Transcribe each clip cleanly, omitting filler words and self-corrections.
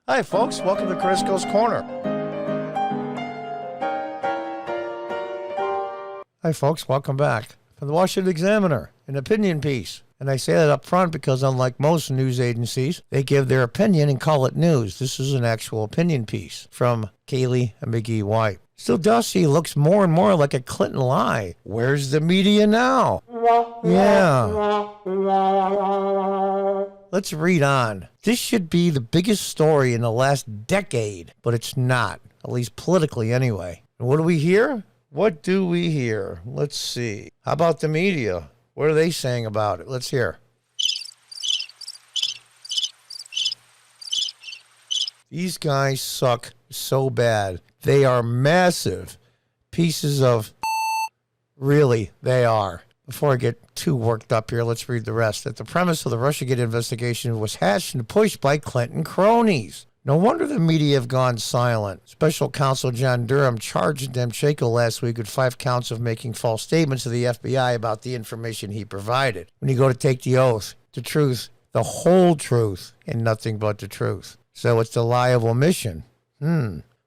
Hi, folks. Welcome to Crisco's Corner. Hi, folks. Welcome back. From the Washington Examiner, an opinion piece. And I say that up front because unlike most news agencies, they give their opinion and call it news. This is an actual opinion piece from Kaylee and McGee White. Steele dossier looks more and more like a Clinton lie. Where's the media now? Yeah. Let's read on. This should be the biggest story in the last decade, but it's not, at least politically anyway. And what do we hear? What do we hear? Let's see. How about the media? What are they saying about it? Let's hear. These guys suck so bad. They are massive pieces of... Really, they are. Before I get too worked up here, let's read the rest. That the premise of the Russiagate investigation was hashed and pushed by Clinton cronies. No wonder the media have gone silent. Special counsel John Durham charged Demchenko last week with 5 counts of making false statements to the FBI about the information he provided. When you go to take the oath, the truth, the whole truth, and nothing but the truth. So it's the lie of omission.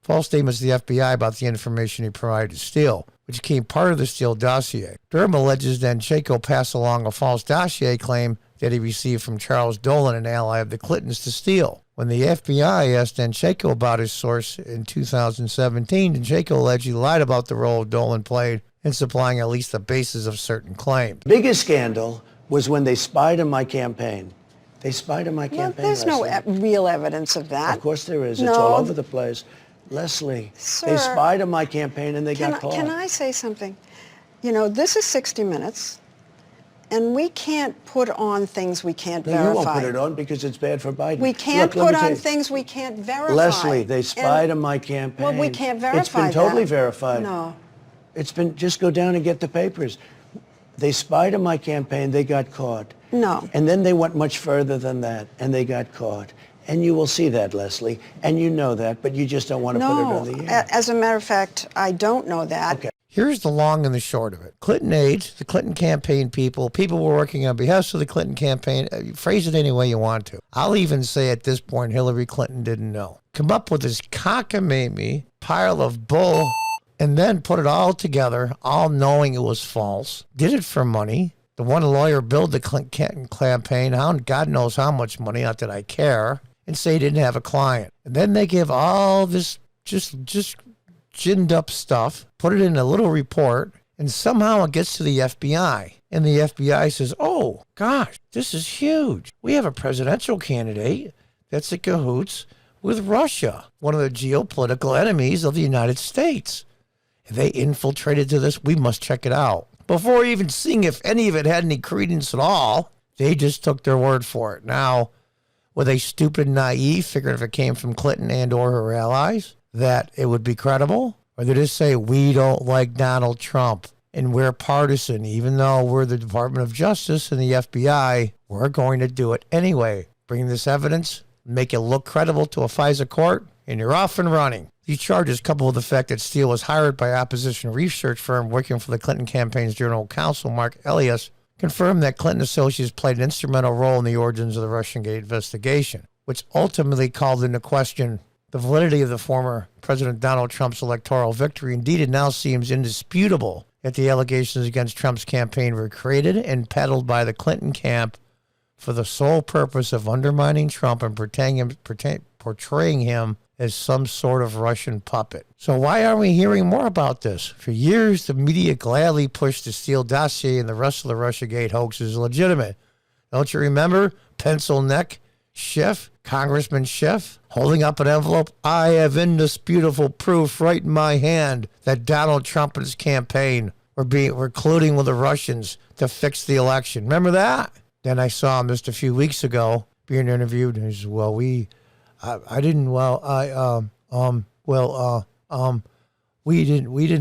False statements to the FBI about the information he provided to Steele, which became part of the Steele dossier. Durham alleges Demchenko passed along a false dossier claim that he received from Charles Dolan, an ally of the Clintons, to Steele. When the FBI asked Demchenko about his source in 2017, Demchenko allegedly lied about the role Dolan played in supplying at least the basis of certain claims. Biggest scandal was when they spied on my campaign. They spied on my campaign. There's no real evidence of that. Of course there is. No. It's all over the place. Leslie, Sir, they spied on my campaign and they got caught. Can I say something? You know, this is 60 Minutes, and we can't put on things we can't verify. You won't put it on because it's bad for Biden. We can't put on things we can't verify. Leslie, they spied on my campaign. Well, we can't verify It's been totally that. verified. No. It's been, just go down and get the papers. They spied on my campaign, they got caught. No. And then they went much further than that, and they got caught. And you will see that, Leslie, and you know that, but you just don't want to put it on the air. As a matter of fact, I don't know that. Okay. Here's the long and the short of it. Clinton aides, the Clinton campaign people were working on behalf of the Clinton campaign. Phrase it any way you want to. I'll even say at this point Hillary Clinton didn't know. Come up with this cockamamie pile of bull and then put it all together, all knowing it was false. Did it for money. The one lawyer billed the Clinton campaign, God knows how much money, not that I care, and say he didn't have a client. And then they give all this just ginned up stuff, put it in a little report, and somehow it gets to the FBI. And the FBI says, oh, gosh, this is huge. We have a presidential candidate that's in cahoots with Russia, one of the geopolitical enemies of the United States. They infiltrated to this. We must check it out. Before even seeing if any of it had any credence at all, they just took their word for it. Now, were they stupid and naive, figuring if it came from Clinton and or her allies, that it would be credible? Or they just say, we don't like Donald Trump and we're partisan, even though we're the Department of Justice and the FBI, we're going to do it anyway. Bring this evidence, make it look credible to a FISA court, and you're off and running. These charges, coupled with the fact that Steele was hired by opposition research firm working for the Clinton campaign's general counsel, Mark Elias, confirmed that Clinton associates played an instrumental role in the origins of the Russiagate investigation, which ultimately called into question the validity of the former President Donald Trump's electoral victory. Indeed, it now seems indisputable that the allegations against Trump's campaign were created and peddled by the Clinton camp for the sole purpose of undermining Trump and portraying him as some sort of Russian puppet. So why aren't we hearing more about this? For years, the media gladly pushed the Steele dossier and the rest of the Russiagate hoax as legitimate. Don't you remember? Pencil neck, Schiff, Congressman Schiff, holding up an envelope. I have indisputable proof right in my hand that Donald Trump and his campaign were colluding with the Russians to fix the election. Remember that? Then I saw him just a few weeks ago being interviewed, and he says, well, we didn't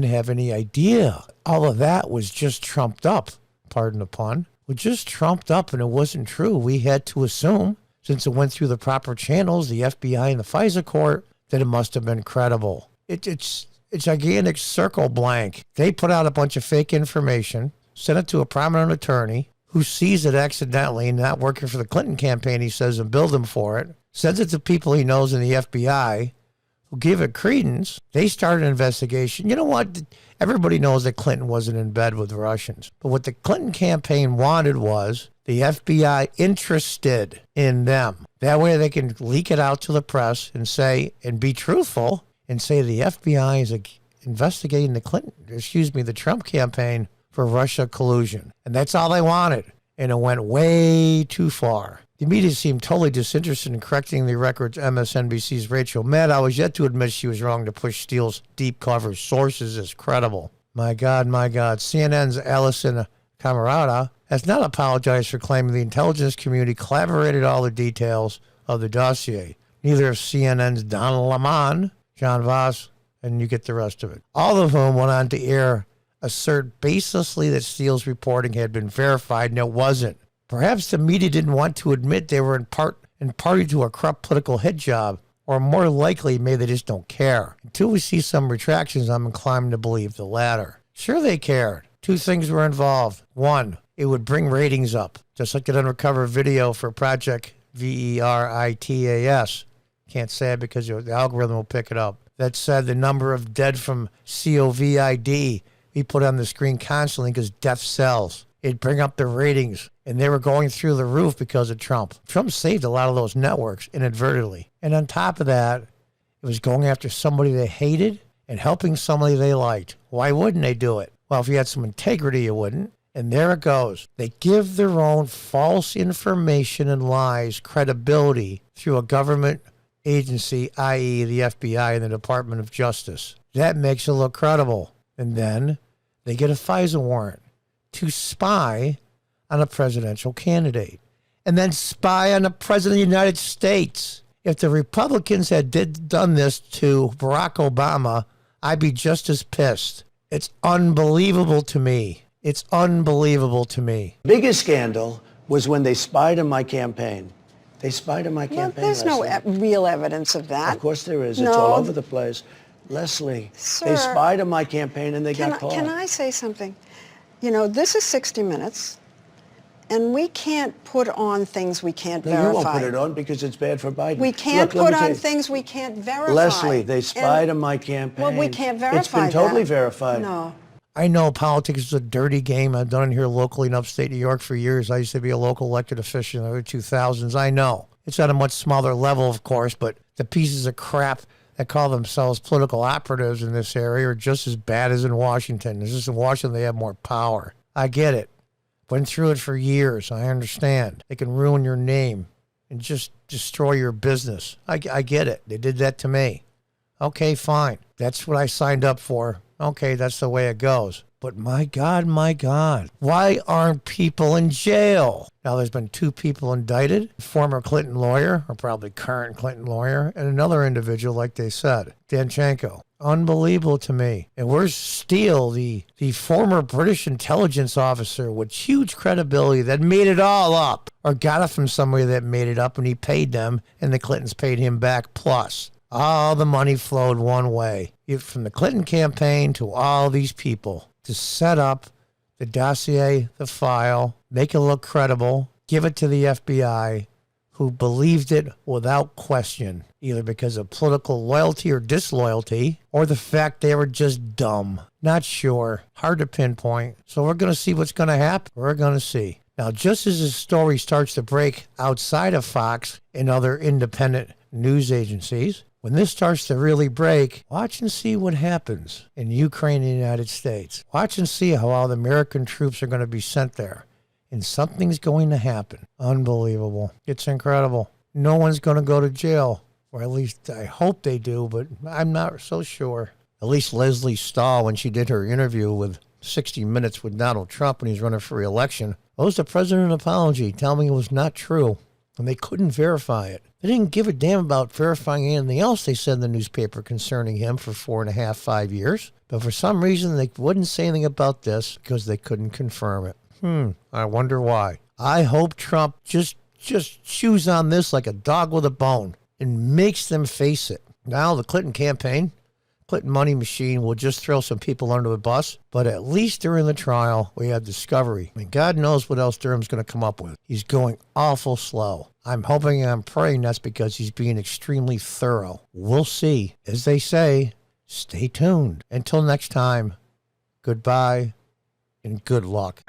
have any idea. All of that was just trumped up, pardon the pun. Was just trumped up, and it wasn't true. We had to assume, since it went through the proper channels, the FBI and the FISA court, that it must have been credible. It's a gigantic circle blank. They put out a bunch of fake information, sent it to a prominent attorney who sees it accidentally, not working for the Clinton campaign, he says, and billed him for it. sends it to people he knows in the FBI who give it credence. They start an investigation. You know what? Everybody knows that Clinton wasn't in bed with the Russians. But what the Clinton campaign wanted was the FBI interested in them. That way they can leak it out to the press and say, and be truthful, and say the FBI is investigating the Trump campaign for Russia collusion. And that's all they wanted. And it went way too far. The media seemed totally disinterested in correcting the record's MSNBC's Rachel Maddow was yet to admit she was wrong to push Steele's deep cover sources as credible. My God, my God. CNN's Alison Camerata has not apologized for claiming the intelligence community collaborated all the details of the dossier. Neither of CNN's Don Lemon, John Voss, and you get the rest of it. All of whom went on to air assert baselessly that Steele's reporting had been verified, and it wasn't. Perhaps the media didn't want to admit they were in party to a corrupt political hit job, or more likely, maybe they just don't care. Until we see some retractions, I'm inclined to believe the latter. Sure, they cared. Two things were involved. One, it would bring ratings up, just like that undercover video for Project VERITAS. Can't say it because the algorithm will pick it up. That said, the number of dead from COVID we put on the screen constantly because death sells. It'd bring up the ratings, and they were going through the roof because of Trump. Trump saved a lot of those networks inadvertently. And on top of that, it was going after somebody they hated and helping somebody they liked. Why wouldn't they do it? Well, if you had some integrity, you wouldn't. And there it goes. They give their own false information and lies credibility through a government agency, i.e. the FBI and the Department of Justice. That makes it look credible. And then they get a FISA warrant to spy on a presidential candidate, and then spy on the president of the United States. If the Republicans had done this to Barack Obama, I'd be just as pissed. It's unbelievable to me. It's unbelievable to me. Biggest scandal was when they spied on my campaign. They spied on my campaign. There's no real evidence of that. Of course there is. No. It's all over the place. Leslie, Sir, they spied on my campaign and they got caught. Can I say something? You know, this is 60 Minutes, and we can't put on things we can't verify. You won't put it on because it's bad for Biden. We can't put on things we can't verify. Leslie, they spied on my campaign. Well, we can't verify It's been totally verified. No. I know politics is a dirty game. I've done it here locally in upstate New York for years. I used to be a local elected official in the early 2000s. I know. It's at a much smaller level, of course, but the pieces of crap that call themselves political operatives in this area are just as bad as in Washington. It's just in Washington they have more power. I get it. Went through it for years. I understand. They can ruin your name and just destroy your business. I get it. They did that to me. Okay, fine. That's what I signed up for. Okay, that's the way it goes. But my God, why aren't people in jail? Now, there's been two people indicted, a former Clinton lawyer, or probably current Clinton lawyer, and another individual, like they said, Danchenko. Unbelievable to me. And where's Steele, the former British intelligence officer with huge credibility that made it all up, or got it from somebody that made it up and he paid them and the Clintons paid him back plus. All the money flowed one way, from the Clinton campaign to all these people, to set up the dossier, the file, make it look credible, give it to the FBI, who believed it without question, either because of political loyalty or disloyalty, or the fact they were just dumb. Not sure. Hard to pinpoint. So we're going to see what's going to happen. We're going to see. Now, just as this story starts to break outside of Fox and other independent news agencies, when this starts to really break, watch and see what happens in Ukraine and the United States. Watch and see how all the American troops are going to be sent there. And something's going to happen. Unbelievable. It's incredible. No one's going to go to jail. Or at least I hope they do, but I'm not so sure. At least Leslie Stahl, when she did her interview with 60 Minutes with Donald Trump when he's running for re-election, owes the president an apology, telling me it was not true. And they couldn't verify it. They didn't give a damn about verifying anything else they said in the newspaper concerning him for 4.5, 5 years. But for some reason, they wouldn't say anything about this because they couldn't confirm it. I wonder why. I hope Trump just chews on this like a dog with a bone and makes them face it. Now, the Clinton campaign Clinton money machine will just throw some people under the bus, but at least during the trial, we have discovery. I mean, God knows what else Durham's going to come up with. He's going awful slow. I'm hoping and I'm praying that's because he's being extremely thorough. We'll see. As they say, stay tuned. Until next time, goodbye and good luck.